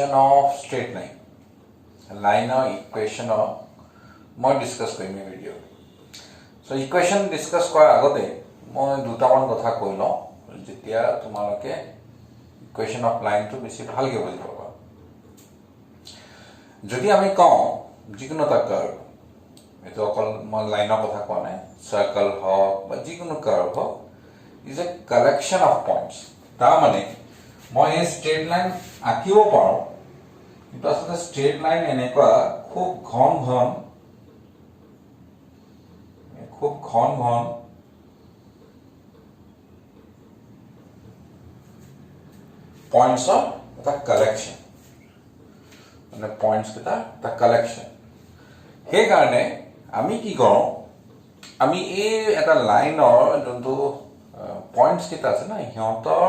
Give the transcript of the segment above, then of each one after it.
equation of straight line. Line or equation of মই discuss কৰিম এই ভিডিও। সো ইকুৱেশ্যন ডিসকাস কৰাৰ আগতে মই দুটামান কথা কৈ লওঁ যেতিয়া তোমালোকে ইকুৱেশ্যন অফ লাইনটো বেছি ভালকৈ বুজি পাবা। যদি আমি কওঁ যিকোনো এটা কাৰ্ভ, এইটো অকল মই লাইনৰ কথা কোৱা নাই, চাৰ্কল হওক বা যিকোনো কাৰ্ভ হওক, is a collection of points. তাৰমানে মই এই ষ্ট্ৰেইট লাইন আঁকিব পাৰোঁ, কিন্তু আচলতে ষ্ট্ৰেইট লাইন এনেকুৱা খুব ঘন ঘন পইণ্টছৰ এটা কালেকশ্যন, মানে পইণ্টছ কেইটা এটা কালেকশ্যন। সেইকাৰণে আমি কি কৰোঁ, আমি এই এটা লাইনৰ যোনটো পইণ্টছ কেইটা আছে না, সিহঁতৰ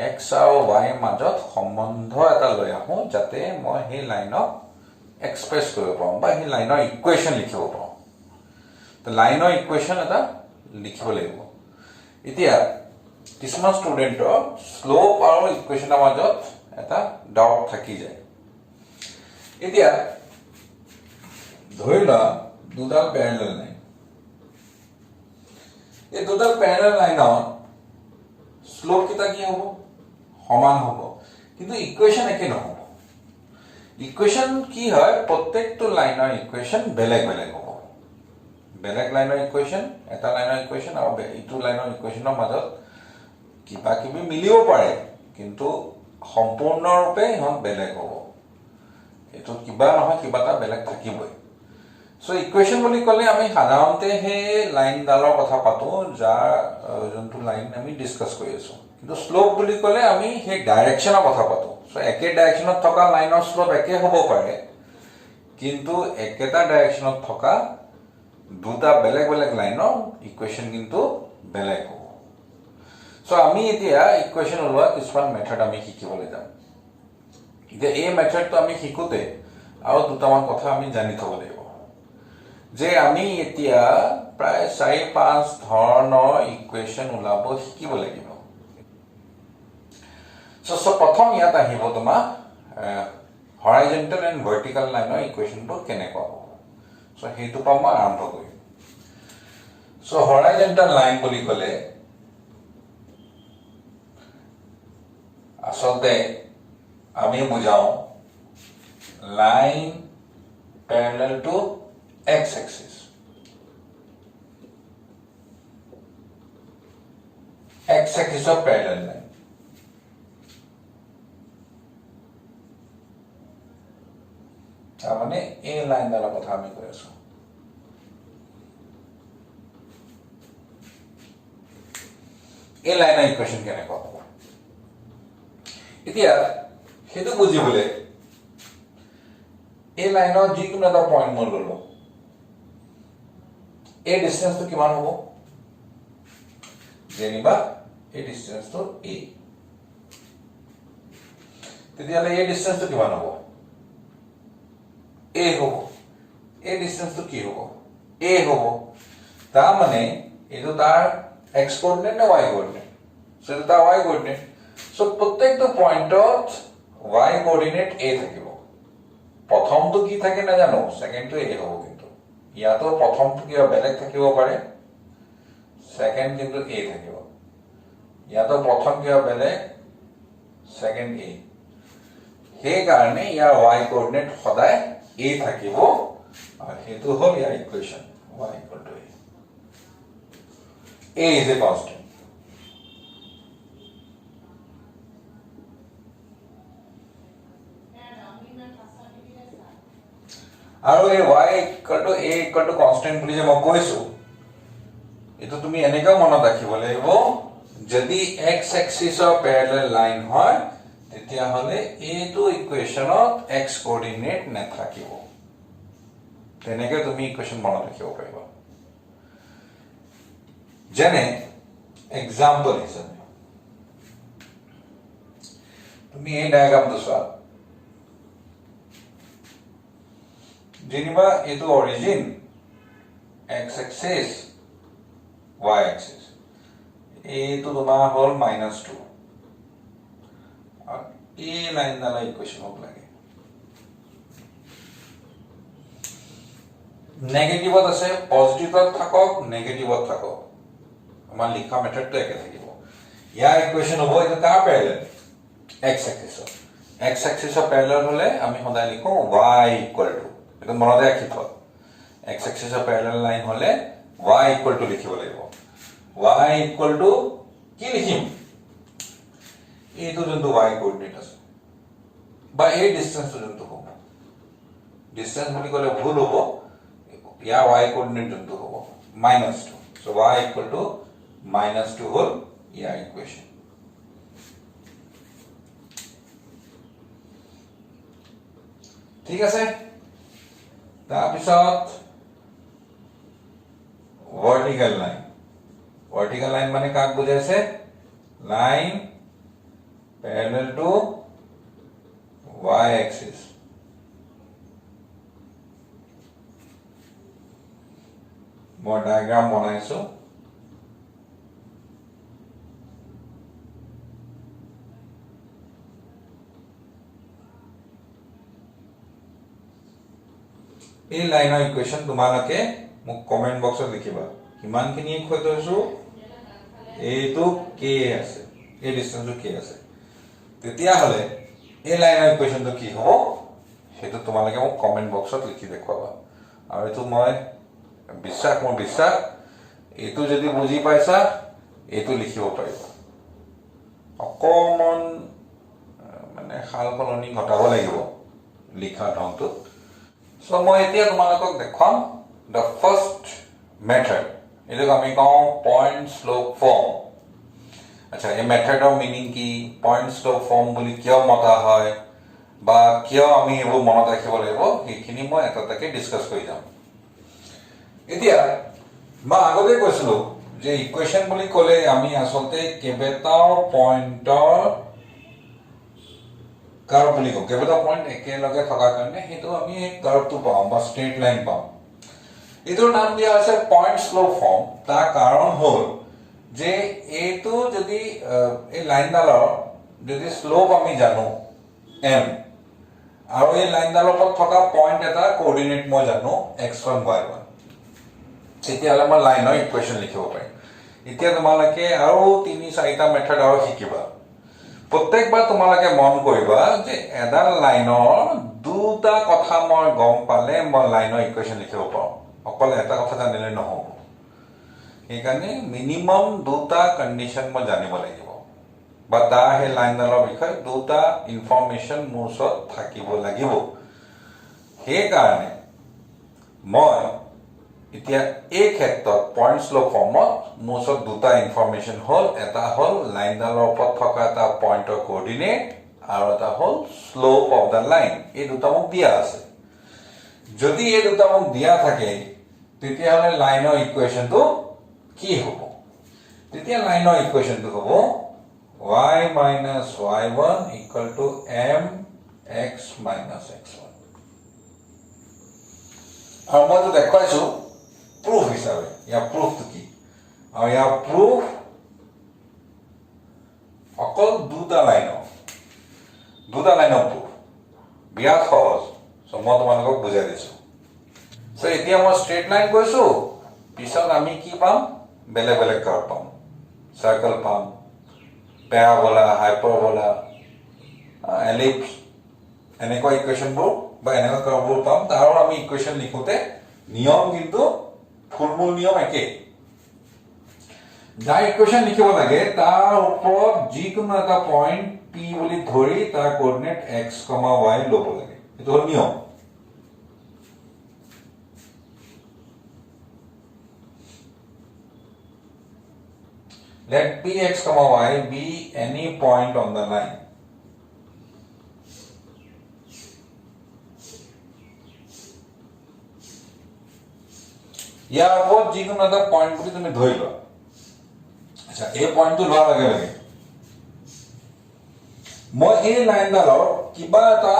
এক্স আৰু ৱাইৰ মাজত সম্বন্ধ এটা লৈ আহোঁ, যাতে মই সেই লাইনক এক্সপ্ৰেছ কৰিব পাৰোঁ বা সেই লাইনৰ ইকুৱেশ্যন লিখিব পাৰোঁ। তো লাইনৰ ইকুৱেশ্যন এটা লিখিব লাগিব। এতিয়া কিছুমান ষ্টুডেণ্টৰ শ্লোপ আৰু ইকুৱেশ্যনৰ মাজত এটা ডাউট থাকি যায়। এতিয়া ধৰি লোৱা দুডাল পেৰেলেল লাইন, এই দুডাল পেৰেলেল লাইনৰ শ্লোপ কেইটা কি হ'ব? সমান হ'ব, কিন্তু ইকুৱেশ্যন একে নহ'ব। ইকুৱেশ্যন কি হয়, প্ৰত্যেকটো লাইনৰ ইকুৱেশ্যন বেলেগ বেলেগ হ'ব। বেলেগ লাইনৰ ইকুৱেশ্যন, এটা লাইনৰ ইকুৱেশ্যন আৰু ইটো লাইনৰ ইকুৱেশ্যনৰ মাজত কিবা কিবি মিলিব পাৰে, কিন্তু সম্পূৰ্ণৰূপে ইহঁত বেলেগ হ'ব। এইটো কিবা নহয় কিবা এটা বেলেগ থাকিবই। চ' ইকুৱেশ্যন বুলি ক'লে আমি সাধাৰণতে সেই লাইনডালৰ কথা পাতোঁ, যাৰ যোনটো লাইন আমি ডিছকাছ কৰি আছোঁ। কিন্তু শ্লোপ বুলি ক'লে আমি সেই ডাইৰেকশ্যনৰ কথা পাতোঁ। চ' একে ডাইৰেকশ্যনত থকা লাইনৰ শ্লোপ একে হ'ব পাৰে, কিন্তু একেটা ডাইৰেকশ্যনত থকা দুটা বেলেগ বেলেগ লাইনৰ ইকুৱেশ্যন কিন্তু বেলেগ হ'ব। চ' আমি এতিয়া ইকুৱেশ্যন ওলোৱা কিছুমান মেথড আমি শিকিবলৈ যাম। এতিয়া এই মেথডটো আমি শিকোঁতে আৰু দুটামান কথা আমি জানি থ'ব লাগিব, যে আমি এতিয়া প্ৰায় 4-5 ধৰণৰ ইকুৱেশ্যন ওলাব শিকিব লাগিব। চ' প্ৰথম ইয়াত আহিব তোমাৰ হৰাইজণ্টেল এণ্ড ভাৰ্টিকেল লাইনৰ ইকুৱেশ্যনবোৰ কেনেকুৱা হ'ব। চ' সেইটোৰ পৰা মই আৰম্ভ কৰিম। চ' হৰাইজণ্টেল লাইন বুলি ক'লে আচলতে আমি বুজাওঁ line parallel to X axis. X এক্সিছৰ পেৰেলেল লাইন। তাৰমানে এই লাইনডালৰ কথা আমি কৈ আছো। এই লাইনৰ ইকুৱেশ্যন কেনেকুৱা হ'ব? এতিয়া সেইটো বুজিবলৈ এই লাইনৰ যিকোনো এটা পইণ্ট মই ল'লো, এই ডিষ্টেঞ্চটো কিমান হ'ব? যেনিবা এই ডিষ্টেঞ্চটো এ, তেতিয়াহ'লে এই ডিষ্টেঞ্চটো কিমান হ'ব? এ হ'ব। এই ডিষ্টেঞ্চটো কি হ'ব? এ হ'ব। তাৰমানে এইটো তাৰ এক্স কোঅৰ্ডিনেট নে ৱাই কোঅৰ্ডিনেট? চ' এইটো তাৰ ৱাই কোঅৰ্ডিনেট। চ' প্ৰত্যেকটো পইণ্টত ৱাই কোঅৰ্ডিনেট এ থাকিব। প্ৰথমটো কি থাকে নাজানো, ছেকেণ্ডটো এ হ'ব। কিন্তু ইয়াতো প্ৰথমটো কিবা বেলেগ থাকিব পাৰে, ছেকেণ্ড কিন্তু এ থাকিব। ইয়াতো প্ৰথম কিবা বেলেগ, ছেকেণ্ড এ। সেইকাৰণে ইয়াৰ ৱাই কোঅৰ্ডিনেট সদায় এ থাকিব, আৰু সেইটো হ'ল ইয়াৰ equation, y equal to a. A is a constant. আৰু এই y equal to a equal to constant বুলি যে মই কৈছো, এইটো তুমি এনেকৈ মনত ৰাখিব লাগিব, যদি x এক্সিছৰ পেৰেলেল লাইন হয় তেতিয়াহ'লে এইটো ইকুৱেশ্যনত x কোঅৰ্ডিনেট নাথাকিব। তেনেকৈ তুমি ইকুৱেশ্যন মনত ৰাখিব পাৰিবা। যেনে এক্সাম্পল হিচাপে তুমি এই ডায়াগ্ৰামটো চোৱা। যেনিবা এইটো origin x axis, y axis, এইটো তোমাৰ হ'ল -2, আৰু এই লাইনডালৰ ইকুৱেশ্যন হ'ব লাগে। নেগেটিভত আছে, পজিটিভত থাকক, নেগেটিভত থাকক, আমাৰ লিখা মেথডটো একে থাকিব। ইয়াৰ ইকুৱেশ্যন হ'ব এইটো কাৰ পেৰেলেল, এক্স এক্সিছৰ। এক্স এক্সিছৰ পেৰেলেল হ'লে আমি সদায় লিখো y ইকুৱেল টু, এইটো মনতে ৰাখি থোৱা, এক্স এক্সিছৰ পেৰেলেল লাইন হ'লে y ইকুৱেল টু লিখিব লাগিব। y ইকুৱেল টু কি লিখিম, এইটো যোনটো y কোঅৰ্ডিনেট আছে বা এই ডিষ্টেন্সটো যোনটো হ'ব, ডিষ্টেন্স বুলি ক'লে ভুল হ'ব, ইয়াৰ y কোঅৰ্ডিনেট যোনটো হ'ব -2, so y ইকুৱেল টু -2 হ'ল ইয়াৰ ইকুৱেশ্যন। ঠিক আছে, তাৰপিছত ভাৰ্টিকেল লাইন। ভাৰ্টিকেল লাইন মানে কাক বুজাইছে, line parallel two y axis। মই ডায়াগ্ৰাম বনাইছো, এই লাইনৰ ইকুৱেশ্যন তোমালোকে মোক কমেন্ট বক্সত লিখিবা, কিমানখিনি কৈ থৈছো, এইটো k আছে, এই ডিসটেন্সটো k আছে, তেতিয়াহলে এই লাইনৰ ইকুৱেশ্যনটো কি হ'ব সেইটো তোমালোকে মোক কমেন্ট বক্সত লিখি দেখুৱাবা। আৰু এইটো মই মোৰ বিশ্বাস এইটো যদি বুজি পাইছা এইটো লিখিব পাৰিবা। অকণমান মানে সাল সলনি ঘটাব লাগিব লিখা ধৰণটো। সো মই এতিয়া তোমালোকক দেখুৱাম দ্য ফাৰ্ষ্ট মেথড, এইটোক আমি কওঁ পইণ্ট শ্লোপ ফৰ্ম। আচ্ছা, এই মেথডৰ মিনিং কি, পইণ্ট শ্লোপ ফৰ্ম বুলি কিয় মতা হয় বা কিয় আমি এইবোৰ মনত ৰাখিব লাগিব, সেইখিনি মই এটা এটাকে ডিছকাছ কৰি যাম। এতিয়া মই আগতে কৈছিলো যে ইকুৱেশ্যন বুলি ক'লে আমি আচলতে কেইবাটাও পইণ্টৰ কাৰ্ভ বুলি কওঁ, কেইবাটাও পইণ্ট একেলগে থকাৰ কাৰণে সেইটো আমি কাৰ্ভটো পাওঁ বা ষ্ট্ৰেইট লাইন পাওঁ। এইটোৰ নাম দিয়া হৈছে পইণ্ট শ্লোপ ফৰ্ম। তাৰ কাৰণ হ'ল যে এইটো যদি এই লাইনডালৰ যদি শ্লোপ আমি জানো m, আৰু এই লাইনডালৰ ওপৰত থকা পইণ্ট এটা কোঅৰ্ডিনেট মই জানো x1 y1, তেতিয়াহ'লে মই লাইনৰ ইকুৱেশ্যন লিখিব পাৰিম। এতিয়া তোমালোকে আৰু 3-4টা মেথড আৰু শিকিবা। প্ৰত্যেকবাৰ তোমালোকে মন কৰিবা যে এডাল লাইনৰ দুটা কথা মই গম পালে মই লাইনৰ ইকুৱেশ্যন লিখিব পাৰোঁ, অকল এটা কথা জানিলে নহ'ব। সেইকাৰণে মিনিমাম দুটা কণ্ডিশ্যন মই জানিব লাগিব বা তাৰ সেই লাইনডালৰ বিষয়ে দুটা ইনফৰ্মেশ্যন মোৰ ওচৰত থাকিব লাগিব। সেইকাৰণে মই এতিয়া এই ক্ষেত্ৰত পইণ্ট শ্লোপ ফৰ্মত মোৰ ওচৰত দুটা ইনফৰ্মেশ্যন হ'ল, এটা হ'ল লাইনডালৰ ওপৰত থকা এটা পইণ্টৰ কোঅৰ্ডিনেট আৰু এটা হ'ল শ্লোপ অফ দ্য লাইন। এই দুটা মোক দিয়া আছে। যদি এই দুটা মোক দিয়া থাকে তেতিয়াহ'লে লাইনৰ ইকুৱেশ্যনটো কি হ'ব, তেতিয়া লাইনৰ ইকুৱেশ্যনটো হ'ব y minus y1 equal to mx minus x1। আৰু মই দেখুৱাইছো প্ৰুফ হিচাপে, ইয়াৰ প্ৰুফটো কি, আৰু ইয়াৰ প্ৰুফ অকল দুটা লাইনৰ প্ৰুফ, বিৰাট সহজ। চ' মই তোমালোকক বুজাই দিছো। চ' এতিয়া মই ষ্ট্ৰেইট লাইন কৈছো, পিছত আমি কি পাম, বেলেগ বেলেগ কাৰ্ভ পাম, চাৰ্কল পাম, পেৰাবোলা, হাইপাৰবোলা, এলিপ্স, এনেকুৱা ইকুৱেশ্যনবোৰ বা এনেকুৱা কাৰ্ভবোৰ পাম। তাৰো আমি ইকুৱেশ্যন লিখোঁতে নিয়ম কিন্তু থুলমূল নিয়ম একেই। যাৰ ইকুৱেশ্যন লিখিব লাগে তাৰ ওপৰত যিকোনো এটা পইণ্ট P বুলি ধৰি তাৰ কোঅৰ্ডিনেট x, y ল'ব লাগে, এইটো হ'ল নিয়ম। Let Px, y be any point on the line. ইয়াৰ ওপৰত যিকোনো এটা পইণ্ট বুলি তুমি ধৰি লোৱা। আচ্ছা, এই পইণ্টটো লোৱাৰ লগে লগে মই এই লাইনডালৰ কিবা এটা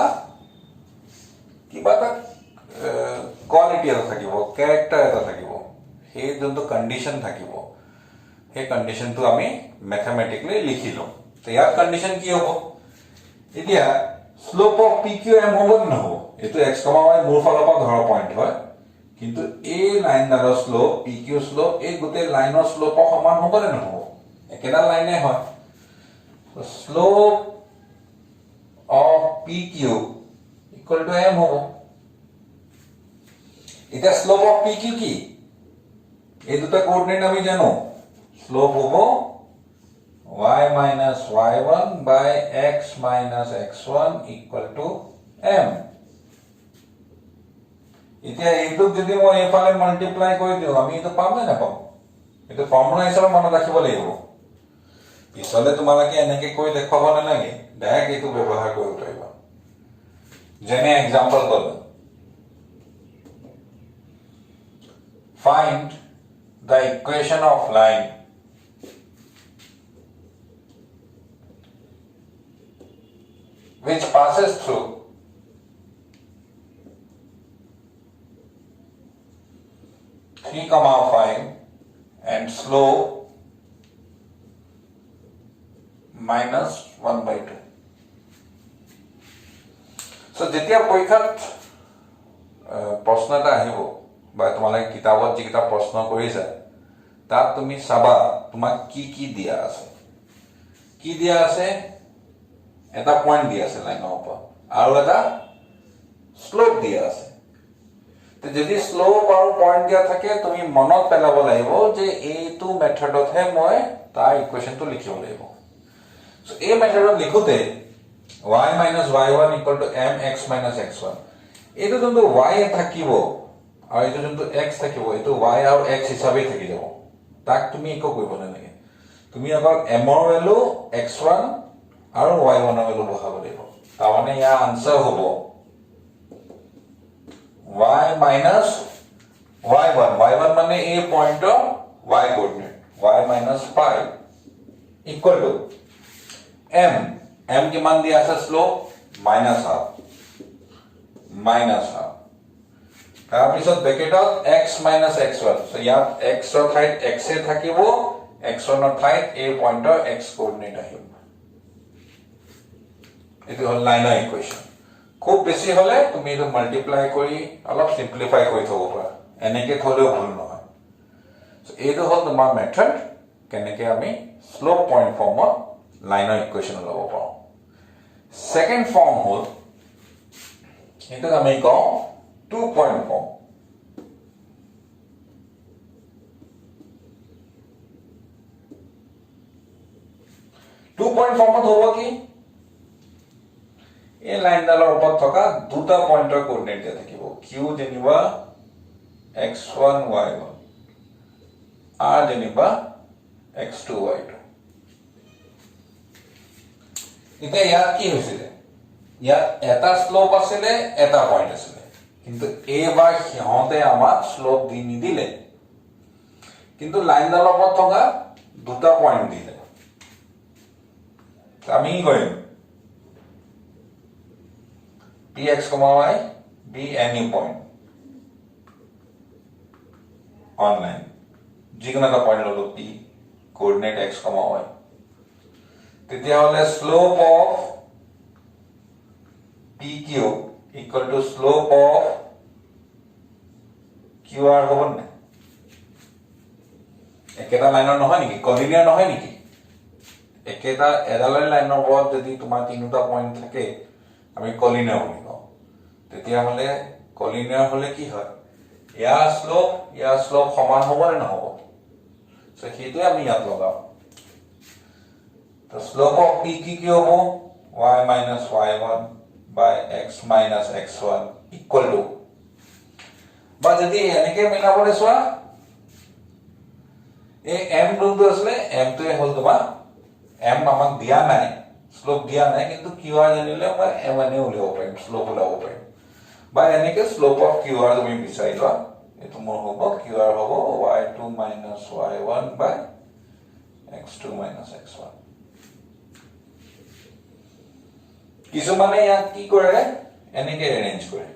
কোৱালিটি এটা থাকিব, কেৰেক্টাৰ এটা থাকিব, সেই যোনটো কণ্ডিশ্যন থাকিব, সেই কণ্ডিশ্যনটো আমি মেথমেটিকেলি লিখি লওঁ। ইয়াৰ কণ্ডিশ্যন কি হ'ব, এতিয়া শ্লোপ অফ PQM হ'ব নে নহ'ব, এইটো x, y মোৰ ফালৰ পৰা ধৰা পইণ্ট হয়, কিন্তু এই লাইনডালৰ শ্লোপ PQ শ্লোপ এই গোটেই লাইনৰ শ্লোপৰ সমান হ'ব নে নহ'ব একেডাল লাইনে হয় slope of PQ equal to m হ'ব এতিয়া শ্লোপ অফ PQ কি এই দুটা কোঅৰ্ডিনেট আমি জানো শ্লোপ হ'ব y minus y1 by x minus x1 equal to m এতিয়া এইটো যদি মই এফালে মাল্টিপ্লাই কৰি দিও আমি এটা পাম না পাম এটা ফৰ্মুলা হিচাপে মনত ৰাখিব লাগিব পিছলে তোমালোকে এনেকে কৰি দেখাব নালাগে ডাইৰেক্ট এইটো ব্যৱহাৰ কৰিব পাৰিবা যেনে example call find the equation of line which passes through 3,5 and slope minus 1/2 so যেতিয়া পৰীক্ষাত প্ৰশ্ন এটা আহিব বা তোমালোকে কিতাপত যিটা প্ৰশ্ন কৰিছা তাত তুমি চাবা তোমাক কি দিয়া আছে এটা পয়েন্ট দিয়া আছে লাইনৰ ওপৰত আৰু এটা শ্লোপ দিয়া আছে তো যদি শ্লোপ আৰু পয়েন্ট দিয়া থাকে তুমি মনত পেলাব লাগিব যে এইটো মেথডতহে মই তাৰ ইকুৱেশনটো লিখিব লাগিব সো এই মেথডত লিখোতে y minus y1 equal to mx minus x1 এইটো যোনটো y থাকিব আৰু এইটো যোনটো x থাকিব এইটো y আৰু x হিচাপে থাকি যাব তাক তুমি একো কৰিব নালাগে তুমি অকল m ৰ ভ্যালু x1 আৰু y1 ৰ ভ্যালু বহাব লাগিব তাৰমানে ইয়াৰ আনসাৰ হ'ব y minus y1 মানে এই পয়েন্টৰ y coordinate y minus 5 equal to m কিমান দিয়া আছে শ্লোপ -half তাৰ পিছত ব্ৰেকেটত x minus x1 সো ইয়াত x ৰ ঠাইত x এ থাকিব x1 ৰ ঠাইত এই পয়েন্টৰ x কোঅৰ্ডিনেট আহিব এটো হল লাইনৰ ইকুৱেশন খুব বেছি হলে তুমি এটো মাল্টিপ্লাই কৰি অলপ সিম্পলিফাই কৰি থব পাৰা এনেকে থলেও ভুল নহয় সো এইটো হল তোমাৰ মেথড কেনেকে আমি শ্লোপ পয়েন্ট ফৰ্মত লাইনৰ ইকুৱেশন লব পাৰো সেকেন্ড ফৰ্ম হল এটা আমি কওঁ 2 পয়েন্ট ফৰ্ম ফৰ্মত হ'ব কি এই লাইনডালৰ ওপৰত থকা দুটা পয়েন্টৰ কোঅৰ্ডিনেট দিয়া থাকিব q যেনিবা x1 y1 r যেনিবা x2 y2 এতিয়া ইয়াত কি হৈছিল ইয়াত এটা শ্লোপ আছিল এটা পয়েন্ট আছিল কিন্তু এবাৰ হিহঁতে আমাক শ্লোপ দি নিদিলে কিন্তু লাইনডালৰ ওপৰত থকা দুটা পয়েন্ট দিলে আমি কি কৰিম px, y be any point on line যিকোনো এটা পয়েন্ট ললো p কোঅৰ্ডিনেট x, y তেতিয়া হলে slope of pq equal to slope of qr হ'ব না একেটা লাইনৰ নহয় নেকি কলিনিয়াৰ নহয় নেকি একেটা এডালৰ লাইনৰ ওপৰত যদি তোমাৰ তিনিটা পয়েন্ট থাকে আমি কলিনিয়াৰ বুলি কওঁ তেতিয়া হলে কলিনিয়াৰ হলে কি হয় ইয়াৰ শ্লোপ সমান হ'ব নে নহব সো সেইটো আমি ইয়াত লগাও তো শ্লোপ অফ PQ কি হ'ব y minus y1 by x minus x1 equal to বা যদি এনেকে মিলাবলৈ চোৱা এই m যোনটো আছে m টো হল তোমাৰ m আমাক দিয়া নাই শ্লোপ দিয়া নাই কিন্তু qr জানিলে মই m এনে উলিয়াব পাৰিম শ্লোপ উলিয়াব পাৰিম বা এনেকে শ্লোপ অফ qr তুমি বিচাৰি লোৱা এটো মোৰ হ'ব qr হ'ব y2 minus y1 by x2 minus x1 কিছুমানে ইয়াক কি কৰে এনেকে এৰেঞ্জ কৰে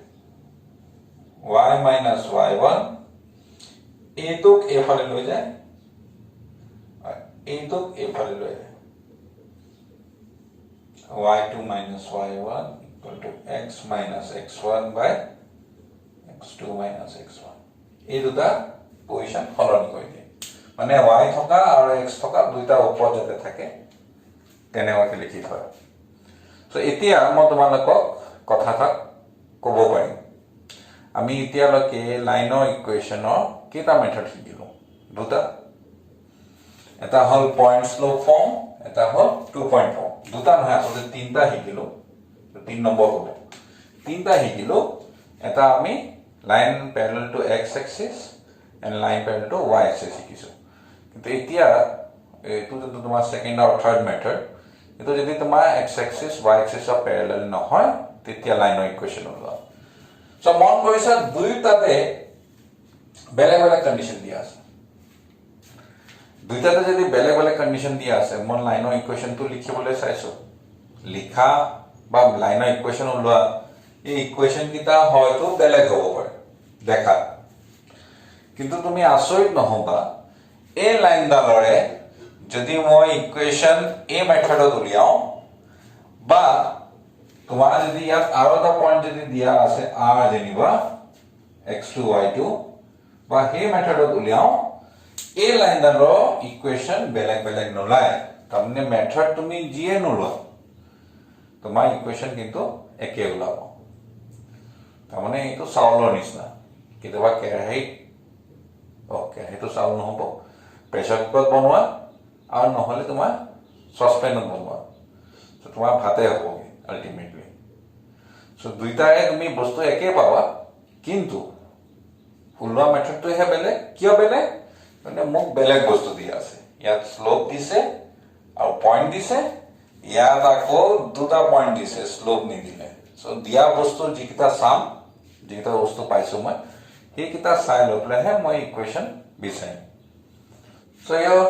y minus y1 এইটোক এফালে লৈ যায় এইটোক এফালে লৈ যায় y2 minus y1 equal to x minus x1 by x2 minus x1 এই দুটা পজিশন সলনি কৰি দিয়ে মানে y থকা আৰু x থকা দুইটা ওপৰত যাতে থাকে তেনেকৈ লিখি থয় সো এতিয়া মই তোমালোকক কথা এটা ক'ব পাৰিম আমি এতিয়ালৈকে লাইনৰ ইকুৱেশ্যনৰ কেইটা মেথড শিকিলো দুটা এটা হল পয়েন্ট স্লোপ ফৰ্ম এটা হল 2 পয়েন্ট ফৰ্ম দুটা নহয় আসলে তিনটা শিকিলো 3 নম্বৰ হ'ব তিনটা শিকিলো এটা আমি line parallel to x axis and line parallel to y axis শিকিছো কিন্তু এতিয়া এটো যদি তোমাৰ সেকেন্ড আৰু থাৰ্ড মেথড এটো যদি তোমাৰ x axis y axis of parallel নহয় তেতিয়া লাইনৰ ইকুৱেশ্যন ওলোৱা সো মন কৰিছা দুইটাতে বেলেগ বেলেগ কন্ডিশন দিয়া আছে দুইটাতে যদি বেলেগ বেলেগ কন্ডিশন দিয়া আছে মই লাইনৰ ইকুৱেশ্যনটো লিখিবলৈ চাইছো লিখা বা লাইনৰ ইকুৱেশ্যন ওলোৱা এই ইকুৱেশ্যন কিটা হয়তো বেলেগ হ'ব পাৰে দেখা কিন্তু তুমি আচৰিত নহবা এই লাইনডালৰে যদি মই ইকুৱেশ্যন এই মেথডত উলিয়াও বা তোমাৰ যদি ইয়াত আৰু এটা পয়েন্ট যদি দিয়া আছে r যেনিবা x2 y2 বা সেই মেথডত উলিয়াও এই লাইনডালৰ ইকুৱেশ্যন বেলেগ বেলেগ নলায় তাৰমানে মেথড তুমি যিয়ে নোলোৱা তোমাৰ ইকুৱেশ্যন কিন্তু একে ওলাব তাৰমানে এইটো চাউলৰ নিচিনা কেতিয়াবা কেৰাহীত কেৰাহীটো চাউল নহ'ব প্ৰেছাৰ কুকাৰত বনোৱা আৰু নহ'লে তোমাৰ চচপেনত বনোৱা তো তোমাৰ ভাতে হ'বগে আল্টিমেটলি সো দুইটাৰে তুমি বস্তু একে পাবা কিন্তু ওলোৱা মেথডটোহে বেলেগ কিয় বেলেগ মানে মোক বেলেগ বস্তু দিয়া আছে ইয়াত স্লোপ দিছে আৰু পয়েন্ট দিছে ইয়াত আকৌ দুটা পয়েন্ট দিছে স্লোপ নিদিলে সো দিয়া বস্তু যিকিটা চাম যিকিটা বস্তু পাইছো মই সেইকিটা চাই লৈ পেলাইহে মই ইকুৱেশ্যন বিচাৰিম সো ইয়াৰ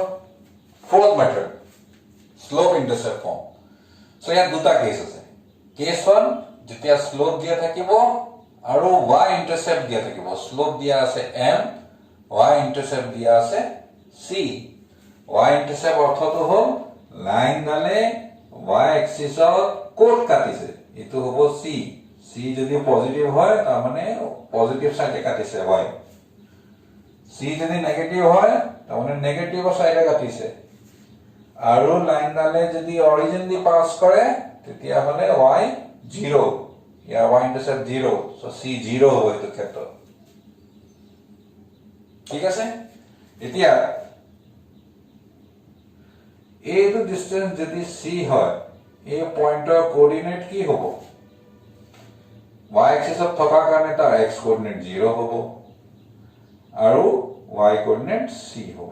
fourth method slope intercept form so ইয়াত দুটা কেস আছে কেস 1 যেতিয়া স্লোপ দিয়া থাকিব আৰু y intercept দিয়া থাকিব স্লোপ দিয়া আছে m y intercept দিয়া আছে c y intercept অৰ্থটো হ'ল লাইন ডালে y axis কোট কাটিছে এটো হ'ব c c যদি পজিটিভ হয় তাৰ মানে পজিটিভ সাইডে কাটিছে y c যদি নেগেটিভ হয় তাৰ মানে নেগেটিভ সাইডে কাটিছে আৰু লাইন ডালে যদি অৰিজিন দি পাস কৰে তেতিয়া হলে y 0 या y intercept 0 so c 0 হ'ব এটো ক্ষেত্ৰত ঠিক আছে এতিয়া এইটো ডিসটেন্স যদি c হয় এই পয়েন্টৰ কোঅৰ্ডিনেট কি হ'ব y axis of থকা কাৰণে তাৰ x কোঅৰ্ডিনেট 0 হ'ব আৰু y কোঅৰ্ডিনেট c হ'ব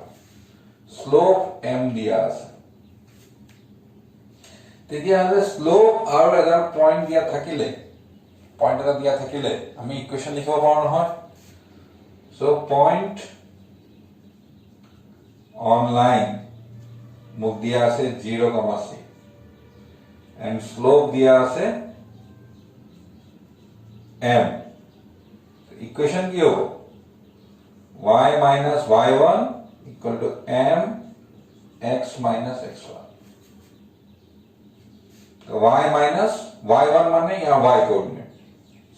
স্লোপ m দিয়া আছে তেতিয়া হলে স্লোপ আৰু এটা পয়েন্ট দিয়া থাকিলে পয়েন্ট এটা দিয়া থাকিলে আমি ইকুৱেশ্যন লিখিব পাৰো নহয় সো পয়েন্ট অন লাইন মোক দিয়া আছে 0, c and slope দিয়া আছে m ইকুৱেশ্যন কি হ'ব y minus y1 equal to m x minus x1 y minus y1 মানে ইয়াৰ y coordinate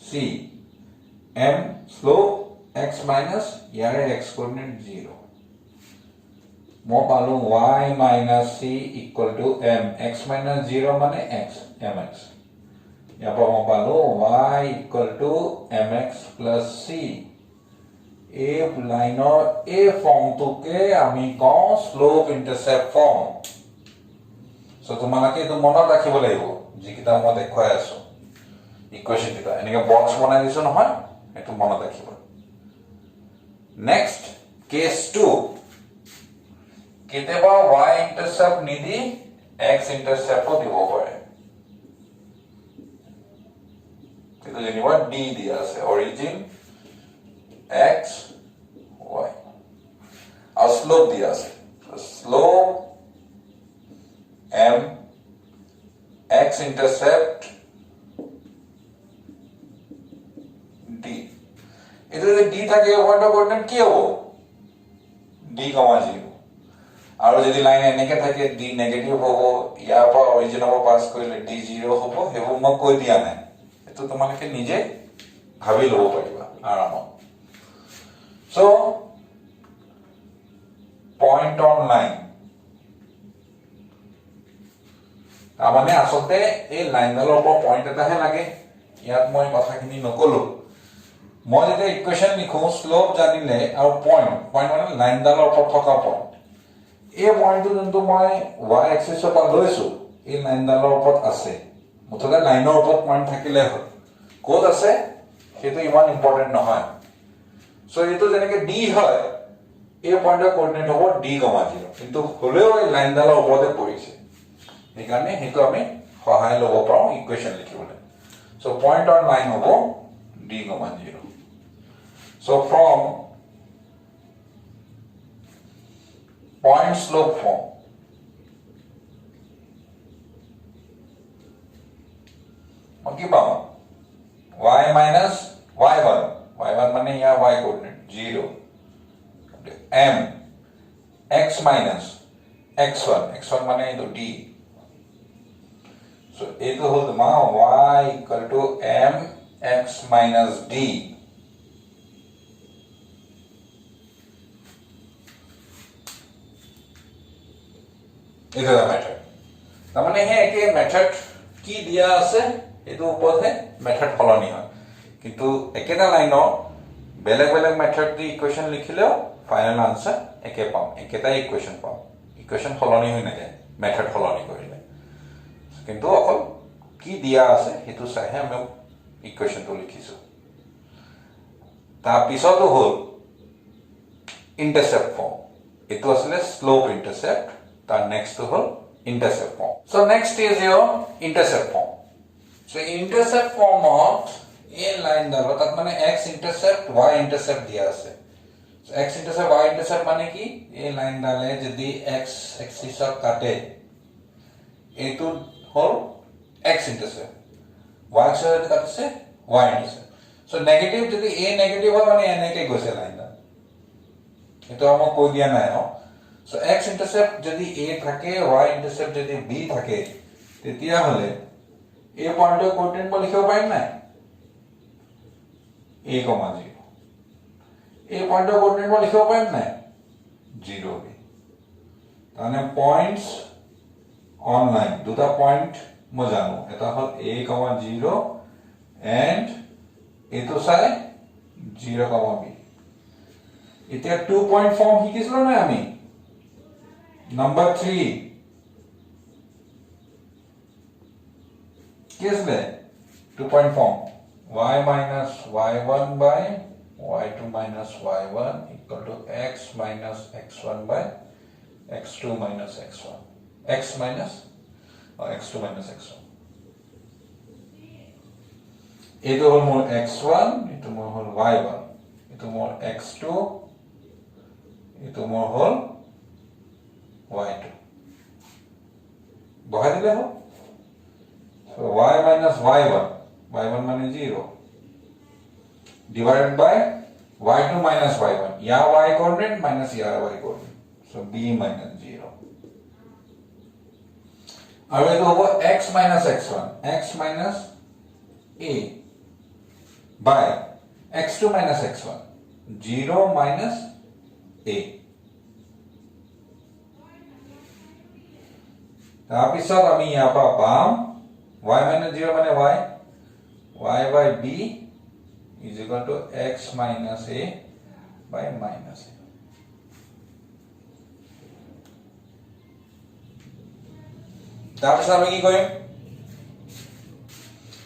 c m slope x minus ইয়াৰে x কোঅৰ্ডিনেট 0 মই পালো y minus c equal to m x minus 0 মানে x mx ইয়াৰ পৰা মই পালো y equal to mx plus c এই লাইনৰ এই ফৰ্মটোকে আমি কওঁ স্লোপ ইন্টাৰসেপ্ট ফৰ্ম সো তোমালোকে এটো মনত ৰাখিব লাগিব যিকিটা মই দেখুৱাই আছো ইকুৱেশ্যন কিটা এনেকে বক্স বনাই দিছো নহয় এটো মনত ৰাখিব নেক্সট কেস 2 কেতিয়াবা y ইন্টাৰসেপ্ট নিদি x ইন্টাৰসেপ্টও দিব পাৰে এটো যেনিবা d দিয়া আছে অৰিজিন x y আৰু স্লোপ দিয়া আছে slope m x intercept d এটো যদি d থাকে পয়েন্টৰ কোঅৰ্ডিনেট কি হ'ব d, 0 আৰু যদি লাইন এনেকে থাকে d নেগেটিভ হ'ব ইয়াৰ পৰা অৰিজিনৰ পৰা পাস কৰিলে d 0 হ'ব হেবো মই কৈ দিয়া নাই এটো তোমালোকে নিজে ভাবি লব পাৰিবা আৰামত So point on line তাৰমানে আসলতে এই লাইনডালৰ ওপৰত পইণ্ট এটাহে লাগে ইয়াত মই কথাখিনি নকলো মই যেতিয়া ইকুৱেশ্যন লিখো স্লোপ জানিলে আৰু পইণ্ট পইণ্ট মানে লাইনডালৰ ওপৰত থকা পইণ্ট এই পইণ্টটো যোনটো মই y এক্সিছৰ পৰা লৈছো এই লাইনডালৰ ওপৰত আছে মুঠতে লাইনৰ ওপৰত পইণ্ট থাকিলে হ'ল ক'ত আছে সেইটো ইমান ইম্পৰ্টেণ্ট নহয় সো এইটো যেনেকৈ d হয় এই পইণ্টৰ কোঅৰ্ডিনেট হ'ব d, 0 কিন্তু হ'লেও এই লাইনডালৰ ওপৰতে পৰিছে সেইকাৰণে সেইটো আমি সহায় ল'ব পাৰোঁ ইকুৱেশ্যন লিখিবলৈ সো পইণ্ট অন লাইন হ'ব d, 0 so from point slope form কি পাম y minus y1 মানে ইয়াৰ y coordinate 0 m x minus x1 মানে এইটো d so এইটো হ'ল তোমাৰ y equal to m x minus d এটা মেথড তাৰমানে হে একে মেথড কি দিয়া আছে এটো ওপৰতে মেথড ফলনি হয় কিন্তু একেটা লাইনৰ বেলেগ বেলেগ মেথড দি ইকুৱেশ্যন লিখিলেও ফাইনাল আনসাৰ একে পাম একেটা ইকুৱেশ্যন পাম ইকুৱেশ্যন ফলনি হৈ নাযায় মেথড ফলনি কৰিলে কিন্তু অকল কি দিয়া আছে হেতু চাইহে আমি ইকুৱেশ্যনটো লিখিছো তাৰ পিছতো হ'ল ইন্টাৰসেপ্ট ফৰ্ম এটো আসলে slope ইন্টাৰসেপ্ট The next whole intercept form. So next is your intercept form. So intercept form of a line dalo tat mane x intercept y intercept diya ase. So x intercept y intercept mane ki a line dale jodi x axis or kate etu hol x intercept y axis kate se y intercept. So negative jodi a negative hoy mane n ke goise line da eto amok koi diya nai no So x intercept যদি a থাকে y intercept যদি b থাকে তেতিয়া হলে a পয়েন্টের coordinate মই লিখিব পাৰিম নাই a, 0 a পয়েন্টেৰ কোঅৰ্ডিনেট মই লিখিব পাৰিম নাই 0 b তাহলে পয়েন্টস অন লাইন দুটা পয়েন্ট মই জানো এটা হল a, 0 and এটো চাই 0, b এতিয়া 2 পয়েন্ট ফর্ম শিকিছিলো না আমি Number 3 किस में 2 point form y minus y1 by y2 minus y1 equal to x minus x1 by x2 minus x1 x minus or x2 minus x1 এইটো হল মোৰ x1 এইটো মোৰ হল y1 এইটো মোৰ x2 এইটো মোৰ হল y2 বহাই দিলে হল so y minus y1 মানে 0 divided by y2 minus y1 या y coordinate minus या y coordinate so b minus 0 আৰু এটো হ'ব x minus x1 x minus a by x2 minus x1 0 minus a তাৰপিছত আমি ইয়াৰ পৰা পাম y minus 0 মানে y by b is equal to x minus a by minus a তাৰপিছত আমি কি কৰিম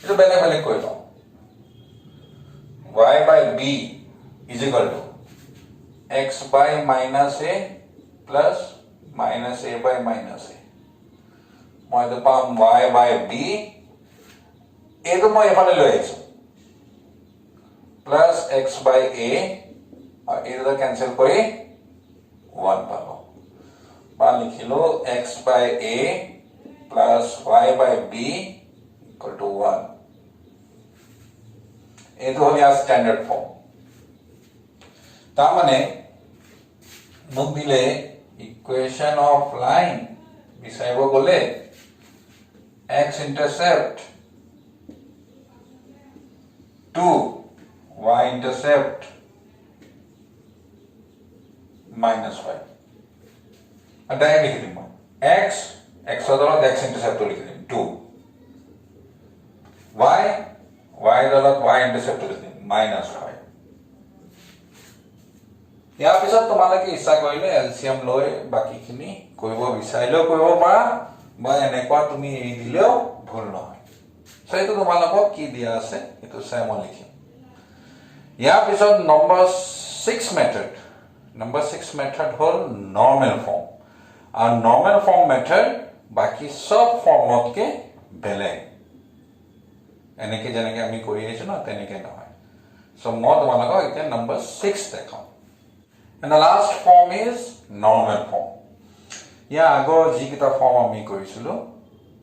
এটো বেলেগ বেলেগ কৰি লওঁ y by b is equal to x by minus a plus minus a by minus a মই তো পাম y by b এটো মই এফালে লৈ আহিছো প্লাস x by a আর এটা ক্যান্সেল কৰি 1 পাবো বা লিখিলো x by a plus y by b equal to 1 এটো হল ইয়াৰ স্ট্যান্ডাৰ্ড ফৰ্ম তাৰ মানে মোক দিলে ইকুয়েশন অফ লাইন বিচাৰিব গলে x intercept to y intercept minus y. And direct লিখি দিম মই x x দলত x ইন্টারসেপ্ট লিখি দিম 2 y y দলত y ইন্টারসেপ্ট লিখি দিম minus 5. ইয়াৰ পিছত তোমালোকে ইচ্ছা কৰিলে এলসিএম লৈ বাকিখিনি কৰিব বিচাৰিলেও কৰিব পাৰা বা এনেকুৱা তুমি এই দিলেও ভুল নহয় সো এইটো তোমালোকক কি দিয়া আছে এটো চাই মই লিখিম ইয়াৰ পিছত number 6 method number 6 method hall normal form and normal form method বাকি সব ফর্মত কে বেলেগ এনেকে জেনেকে আমি কৰি আছো না তেনেকে নহয় সো মই তোমালোকক এতিয়া নম্বৰ 6 দেখাম and the last form is normal form ইয়া আগৰ যিকিটা ফৰ্ম আমি কৰিছিলো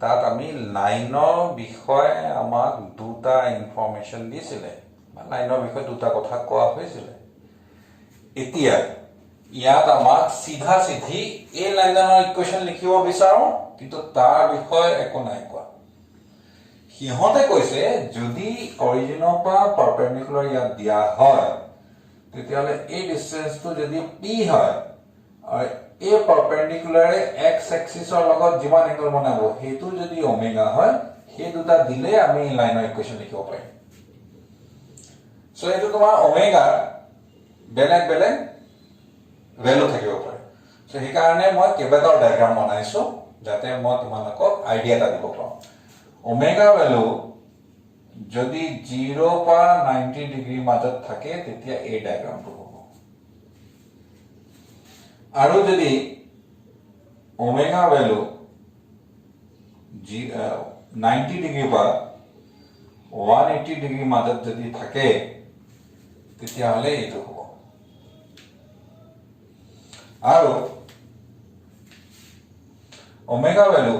তাত আমি লাইনৰ বিষয়ে আমাক দুটা ইনফৰমেশন দিছিলে বা লাইনৰ বিষয়ে দুটা কথা কোৱা হৈছিল এতিয়া ইয়াত আমাক সিধা সিধি এই লাইনৰ ইকুৱেচন লিখিব বিচাৰো কিন্তু তাৰ বিষয়ে একো নাই কোৱা হিহতে কৈছে যদি অৰিজিনৰ পৰা পাৰপেন্ডিকুলাৰ ইয়াত দিয়া হয় তেতিয়ালে এই ডিসটেন্সটো যদি p হয় আৰু এই পাৰপেন্ডিকুলাৰে x এক্সিসৰ লগত যিমান এংগল বনাব হেতু যদি ওমেগা হয় সেই দুটা দিলে আমি লাইনৰ ইকুৱেচন লিখিব পাৰিম সো এটো তোমাৰ ওমেগা বেলেগ বেলেগ ভ্যালু থাকিব পাৰে সো এই কাৰণে মই কেইবাটাও ডায়াগ্ৰাম বনাইছো যাতে মই তোমালোকক আইডিয়া এটা দিব পাৰো ওমেগা ভ্যালু যদি 0 পৰা 90 ডিগ্ৰী মাজত থাকে তেতিয়া এই ডায়াগ্ৰামটো হ'ব আৰু যদি ওমেগা ভ্যালু 90 ডিগ্ৰী পৰা 180 ডিগ্ৰী মাজত যদি থাকে তেতিয়া হলে এইটো হ'ব আৰু ওমেগা ভ্যালু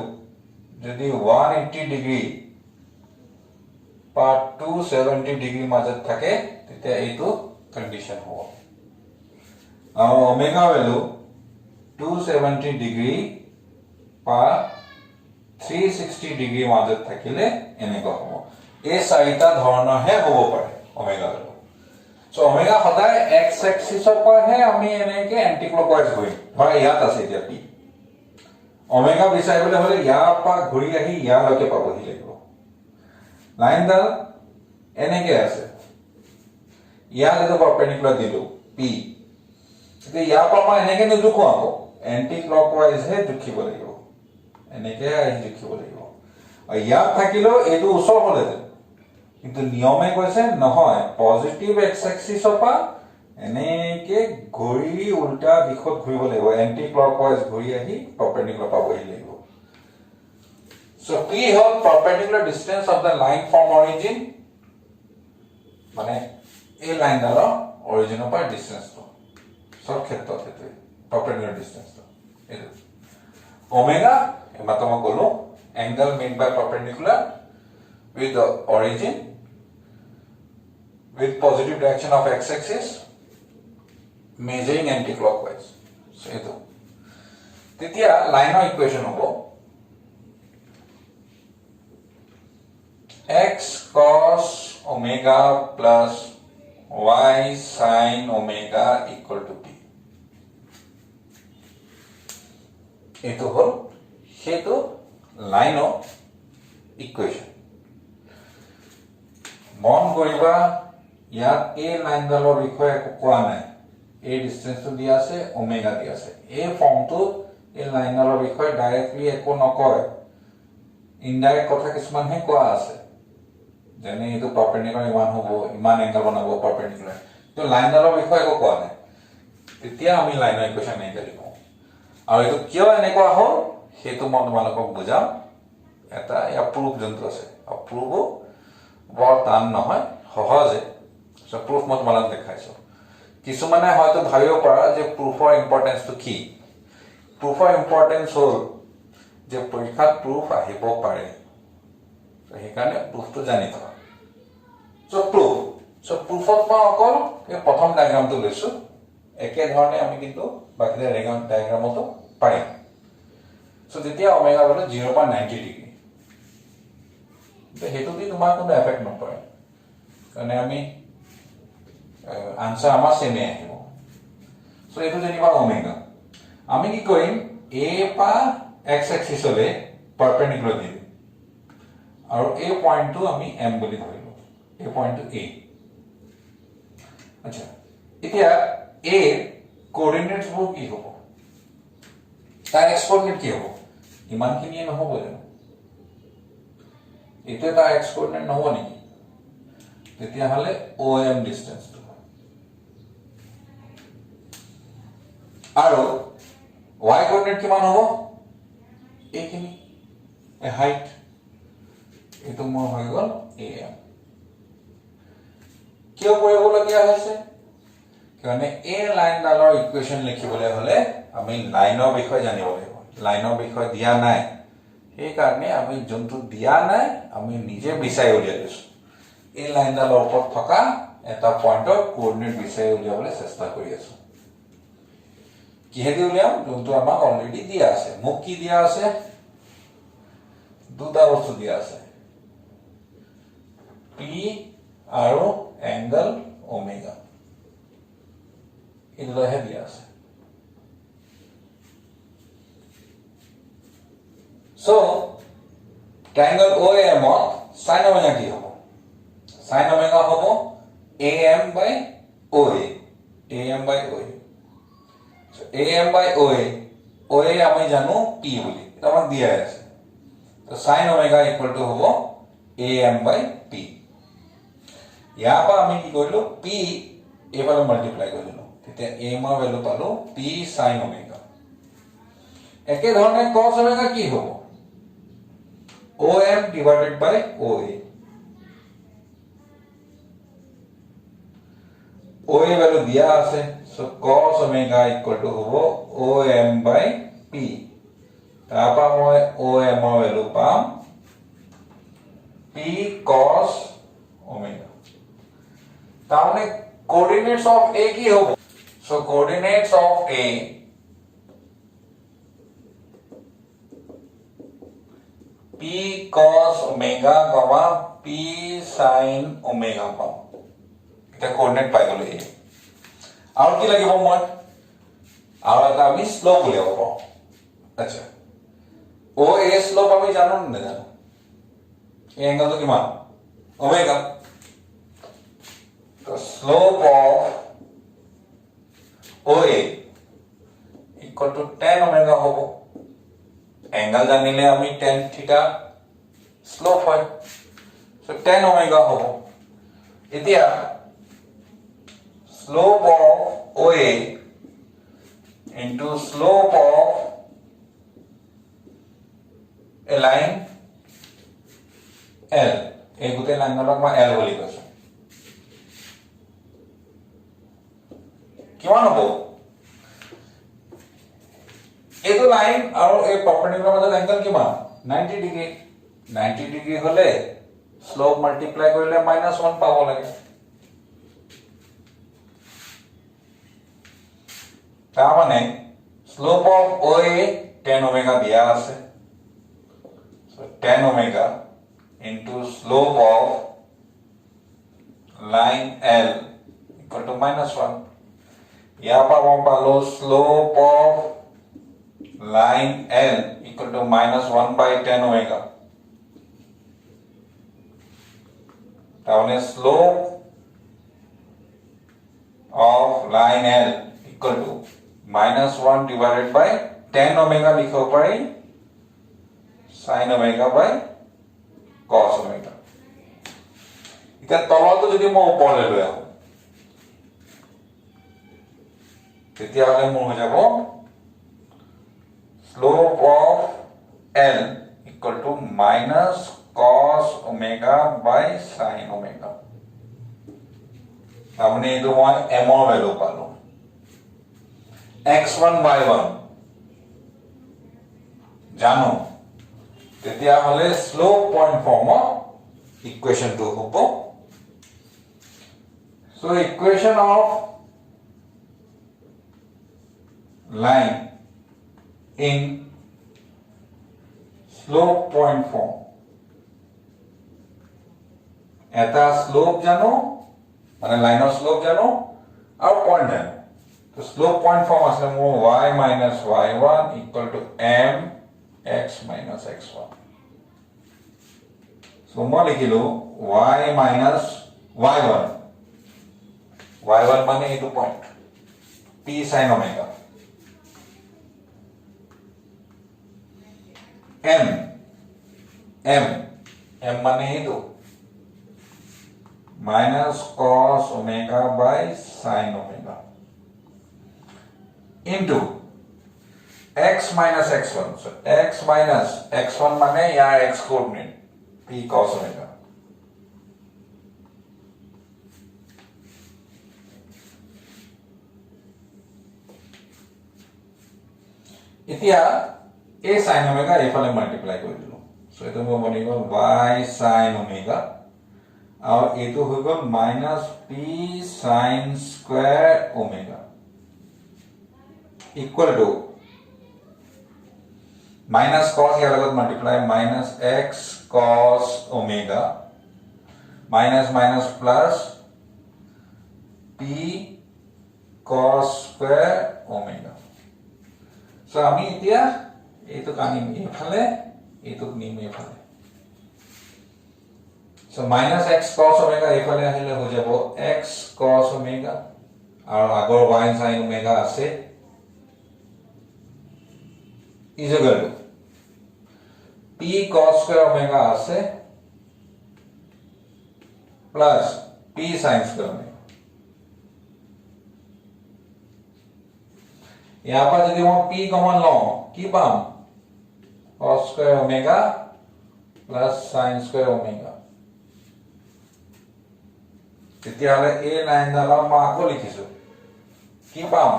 যদি 180 ডিগ্ৰী বা 270 ডিগ্ৰী মাজত থাকে তেতিয়া এইটো কন্ডিশন হ'ব আৰু ওমেগা ভ্যালু 270 ডিগ্ৰী বা 360 ডিগ্ৰী মাজত থাকিলে এনেকুৱা হ'ব এই চাৰিটা ধৰণৰ হে হ'ব পাৰে ওমেগা ভ্যালু সো ওমেগা সদায় x এক্সিসৰ পৰা হে আমি এনেকে এন্টি ক্লকৱাইজ গৈ ধৰা ইয়াত আছে এতিয়া p ওমেগা বিচাৰিবলৈ হলে ইয়াৰ পৰা ঘূৰি আহি ইয়ালৈকে পাবহি লাগিব লাইনডাল এনেকে আছে ইয়াত এটা পাৰপেন্ডিকুলাৰ দিলো p এতিয়া ইয়াৰ পৰা মই এনেকে নুজুখো আকৌ এন্টি ক্লকৱাইজ হে জুখিব লাগিব এনেকে আহি জুখিব লাগিব আৰু ইয়াত থাকিলেও এইটো ওচৰ হলে কিন্তু নিয়মে কৈছে নহয় পজিটিভ এক্স এক্সিসৰ পৰা এনেকে ঘূৰি উল্টা দিশত ঘূৰিব লাগিব এন্টি ক্লকৱাইজ ঘূৰি আহি পাৰপেন্ডিকুলাৰ পাবহি লাগিব সো p হল perpendicular distance of the line from origin মানে এই লাইনডালৰ অৰিজিনৰ পৰা ডিসটেন্সটো সব ক্ষেত্ৰত হেতু পাৰপেন্ডিকুলাৰ ডিসটেন্সটো এইটো ওমেগা এমাত্ৰ মই ক'লো angle made by perpendicular with the origin with positive direction of x-axis measuring anti-clockwise. So eto. Titiya line of equation hobo x cos omega plus y sin omega equal to p. Eto hol hetu line of equation. মন কৰিবা ইয়াত এই লাইনডালৰ বিষয়ে একো কোৱা নাই এই ডিসটেন্সটো দিয়া আছে ওমেগা দিয়া আছে এই ফৰ্মটো এই লাইনডালৰ বিষয়ে ডাইৰেক্টলি একো নকয় ইনডাইৰেক্ট কথা কিছুমান হে কোৱা আছে যেনে এইটো পাৰপেন্ডিকুলাৰ ইমান হ'ব ইমান এংগল বনাব পাৰপেন্ডিকুলাৰ তো লাইনডালৰ বিষয়ে একো কোৱা নাই তেতিয়া আমি লাইনৰ ইকুৱেচন এনেকৈ লিখো আৰু এইটো কিয় এনেকুৱা হ'ল সেইটো মই তোমালোকক বুজাম এটা ইয়াৰ প্ৰুফ যন্ত্ৰ আছে আৰু প্ৰুফ বৰ টান নহয় সহজে সো প্ৰুফ মই তোমালোকক দেখাইছো কিছুমানে হয়তো ভাবিব পাৰা যে প্ৰুফৰ ইম্পৰ্টেন্সটো কি প্ৰুফৰ ইম্পৰ্টেন্স হ'ল যে পৰীক্ষাত প্ৰুফ আহিব পাৰে সেইকাৰণে প্ৰুফটো জানি থোৱা সো প্ৰুফত মই অকল এই প্ৰথম ডায়াগ্ৰামটো লৈছো একে ধৰণে আমি কিন্তু বাকি ডায়াগ্ৰামতো পাৰিম সো যেতিয়া ওমেগা ভ্যালু 0 পৰা 90 ডিগ্ৰী হেতু দি তোমাৰ কোনো এফেক্ট নপৰে কাৰণ আমি আনসাৰ আমাৰ সেমে আহিব সো এইটো যেনিবা ওমেগা আমি কি কৰিম a পা x এক্সিসলে পাৰপেন্ডিকুলাৰ দিম আৰু এই পয়েন্টটো আমি m বুলি ধৰিলো এই পয়েন্টটো a আচ্ছা এতিয়া a কোঅৰ্ডিনেটস বোৰ কি হ'ব তাৰ x কোঅৰ্ডিনেট কি হ'ব ইমানখিনিয়ে নহব জানো এইটো তাৰ x কোঅৰ্ডিনেট নহব নেকি তেতিয়া হলে OM ডিসটেন্সটো আৰু y কোঅৰ্ডিনেট কিমান হ'ব এইখিনি এ হাইট এটো মোৰ হৈ গল AM কিয় কৰিবলগীয়া হৈছে কাৰণ এই লাইনডালৰ ইকুৱেশন লিখিবলৈ হলে আমি লাইনৰ বিষয় জানিব লাগিব লাইনৰ বিষয় দিয়া নাই এই কাৰণে আমি যোনটো দিয়া নাই আমি নিজে বিচাৰি উলিয়াই লৈছো এই লাইনডালৰ ওপৰত থকা এটা পয়েন্টৰ কোঅৰ্ডিনেট বিচাৰি উলিয়াবলৈ চেষ্টা কৰি আছো কিহেদি উলিয়াম যোনটো আমাক অলৰেডি দিয়া আছে মোক কি দিয়া আছে দুটা বস্তু দিয়া আছে P আৰু এংগল ওমেগা এইটোহে দিয়া আছে so triangle OAM sin omega কি হ'ব sin ওমেগা হ'ব AM by OA AM by OA so AM by OA OA আমি জানো P বুলি এটা আমাক দিয়া আছে তো sin ওমেগা ইকুয়াল টু হ'ব AM by P ইয়াৰ পৰা আমি কি কৰিলো P এবাৰ মাল্টিপ্লাই কৰিলো তেতিয়া AM ৰ ভ্যালু পালো P sin ওমেগা একে ধৰণে cos ওমেগা কি হ'ব OM divided by OA OA value দিয়া আছে so cos omega equal to হ'ব OM by P তাৰপা মই OM ৰ ভ্যালু পাম P cos ওমেগা তাহলে coordinates of A কি হবে so coordinates of A P cos omega comma P sin omega পাম এটা কোঅৰ্ডিনেট পাই গলো A আৰু কি লাগিব মই আৰু এটা আমি স্লোপ উলিয়াব পাৰো আচ্ছা OA স্লোপ আমি জানো না জানো এই এংগলটো কিমান omega the slope of OA equal to tan omega hobo angle janile ami tan theta slope hoy so tan omega hobo etia slope of OA into slope of a line L ei gute line dalok ma L boli koisu কিমান হ'ব এইটো line আৰু এই পাৰপেন্ডিকুলাৰ মাজত angle কিমান 90 degree 90 degree হলে slope multiply কৰিলে -1 পাব লাগে তাৰ মানে slope of OA tan omega দিয়া আছে so tan omega into slope of line L equal to -1 यहाँ पर हम पालो slope of line L equal to -1 by tan omega. तावने slope of line L equal to -1 divided by tan omega लिखो पाई sin omega by cos omega. इतना तलवा तो যদি মই ওপৰ লৈ লৈ আহো তেতিয়া হলে মোৰ হৈ যাব slope of L equal to minus cos omega by sin omega তাহলে এইটো মই m ৰ ভ্যালু পালো x1 y1 জানো তেতিয়া হলে স্লোপ পয়েন্ট ফৰ্মৰ ইকুৱেশনটো হ'ব so equation of line in slope point form এটা স্লোপ জানো মানে লাইনৰ স্লোপ জানো আৰু পয়েন্ট জানো তো স্লোপ পইণ্ট ফৰ্ম আছিলে মোৰ y minus y1 equal to m x minus x1. So মই লিখিলো y minus y1. y1 মানে এইটো point p sin omega. m মানে এইটো minus cos omega by sin omega into x minus x1. So x minus x1 মানে ইয়াৰ x coordinate p cos omega. এতিয়া a sin omega এইফালে multiply কৰি দিলো. So এটা মোৰ বনি গ'ল y sin omega আৰু এইটো হৈ গ'ল minus p sin square omega equal to minus cos ইয়াৰ লগত multiply minus x cos omega minus minus plus p cos square omega. So আমি এতিয়া এইটো কানিম এইফালে এইটোক নিম এইফালে. So minus x cos omega এইফালে আহিলে হৈ যাব x cos omega আৰু আগৰ y sin omega আছে is equal to p cos square omega আছে plus p sin square omega. यहाँ पर यदि हम p कॉमन लो की palm cos square omega plus sin square omega. তেতিয়াহলে এই লাইনডাল মই আকৌ লিখিছো কি পাম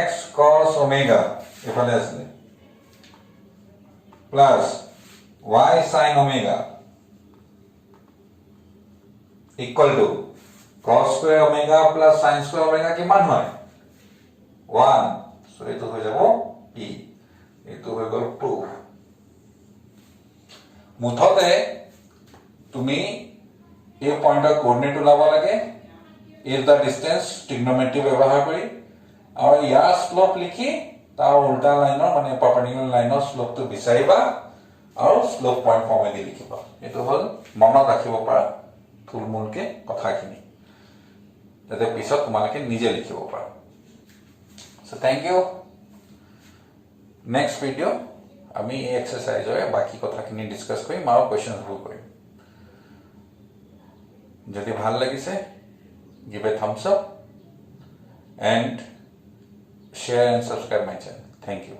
x cos omega এফালে আছে plus y sin omega equal to cos square omega plus sin square omega কিমান হয় 1. সো এটো হৈ যাব p. এটো হৈ গ'ল proof. মুঠতে তুমি এই পয়েন্টৰ কোঅৰ্ডিনেট ওলাব লাগে is the distance trigonometry ব্যৱহাৰ কৰি আৰু ইয়াৰ স্লোপ লিখি তাৰ উল্টা লাইনৰ মানে পাৰপেন্ডিকুলাৰ লাইনৰ স্লোপটো বিচাৰিবা আৰু স্লোপ পইণ্ট ফৰ্মেদি লিখিবা. এটো হ'ল মনত ৰাখিব পৰা থুলমূলকে কথাখিনি যাতে পিছত তোমালোকে নিজে লিখিব পাৰা. So thank you. Next video আমি এই এক্সাৰসাইজৰ বাকি কথাখিনি ডিসকাস কৰিম আৰু কোৱেশ্চনবোৰ কৰিম. যদি ভাল লাগিছে give a thumbs up and share and subscribe my channel. Thank you.